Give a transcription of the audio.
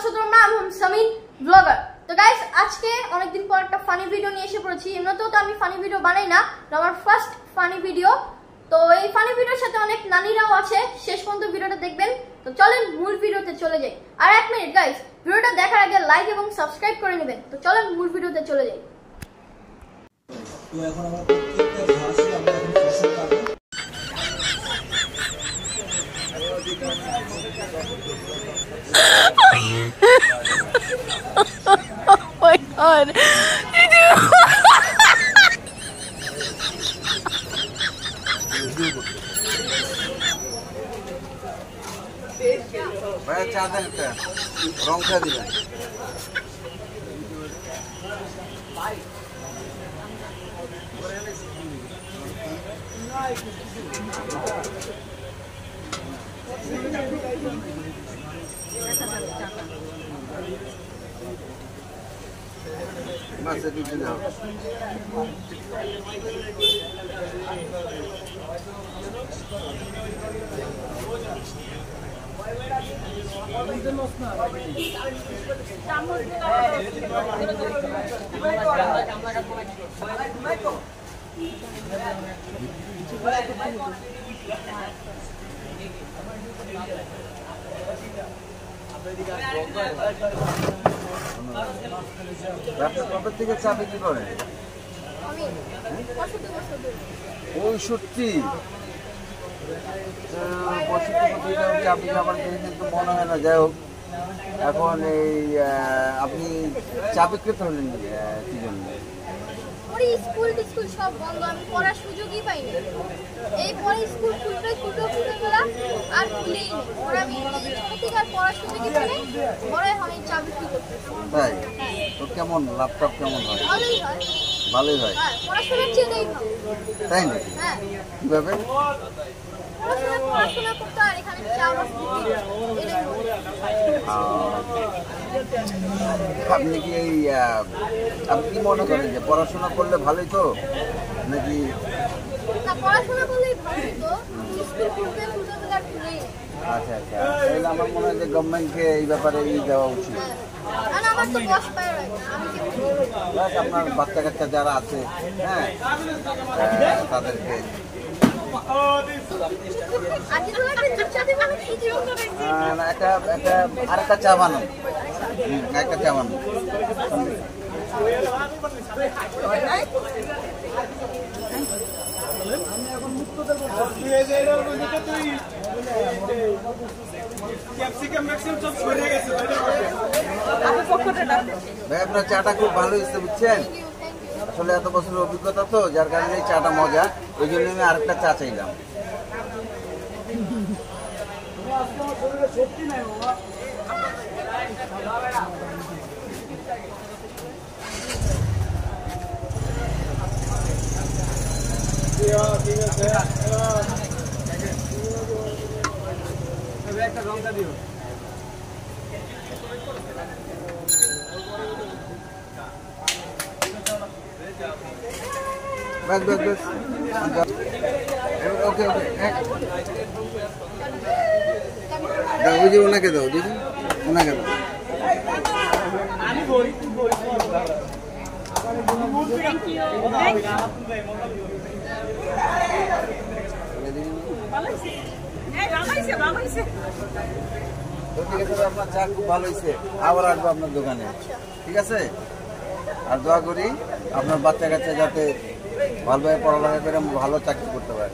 আছো তোমরা? আমি সামিন ব্লগার। তো গাইস, আজকে অনেকদিন পর একটা ফানি ভিডিও নিয়ে এসে পড়েছি। এমনিতেও তো আমি ফানি ভিডিও বানাই না, আমার ফার্স্ট ফানি ভিডিও। তো এই ফানি ভিডিওর সাথে অনেক নানিরাও আছে, শেষ পর্যন্ত ভিডিওটা দেখবেন। তো চলেন মূল ভিডিওতে চলে যাই। আর এক মিনিট গাইস, ভিডিওটা দেখার আগে লাইক এবং সাবস্ক্রাইব করে নেবেন। তো চলেন মূল ভিডিওতে চলে যাই। তো এখন আমরা প্রত্যেকটা ঘাসে আমরা এখন ফসল কাটবো। Oh my god. ভাইয়া চা দেন একটা, রং চা দিবেন। মাছের দিতে দাও। আপনি কবে থেকে চা বিক্রি করেন? ওই সত্যি আপনি আমার কিন্তু মনে হয় না। যাই হোক, এখন এই আপনি চা বিক্রেতা হলেন কি জন্য? স্কুল সব বন্ধ, আমি পড়ার সুযোগই পাইনি। এই পরে স্কুল খুলবে আর খুলেই আমি ছোট থেকে আর পড়ার সুযোগই পাইনি। পরে আমি চা বিক্রি করতেছি। তাই? তো কেমন লাভটাপ কেমন হয়? ভালোই হয়। ভালোই হয়? হ্যাঁ, পড়াশোনার চেয়েই ভালো। তাই নাকি? হ্যাঁ। কিভাবে? পড়াশোনা করতে আর এখানে চা বিক্রি আপনি কি এই আপনি কি মনে করেন যে পড়াশোনা করলে ভালোই তো নাকি? না, পড়াশোনা করলেই ভালো তো। আচ্ছা আচ্ছা, তাহলে আমার মনে হয় যে গভর্নমেন্টকে এই ব্যাপারে দেওয়া উচিত। আপনার বাচ্চা কাচ্চা যারা আছে, হ্যাঁ, তাদেরকে আরেকটা চা বানান, একটা চা বানান। ভাই আপনার চাটা খুব ভালো হয়েছে বুঝছেন। আসলে এত বছরের অভিজ্ঞতা তো, যার কারণে এই চাটা মজা, ওই জন্য আমি আরেকটা চা চাইলাম। একটা লঙ্কা দিও। বাস বাস বাস, ওকে ওকে। ওই যে ওনাকে দাও, দিদি ওনাকে দাও। ঠিক আছে, আপনার চা খুব ভালো হয়েছে, আবার আসবো আপনার দোকানে, ঠিক আছে? আর দোয়া করি আপনার বাচ্চা কাচ্চা যাতে ভালোভাবে পড়ালেখা করে ভালো চাকরি করতে পারে।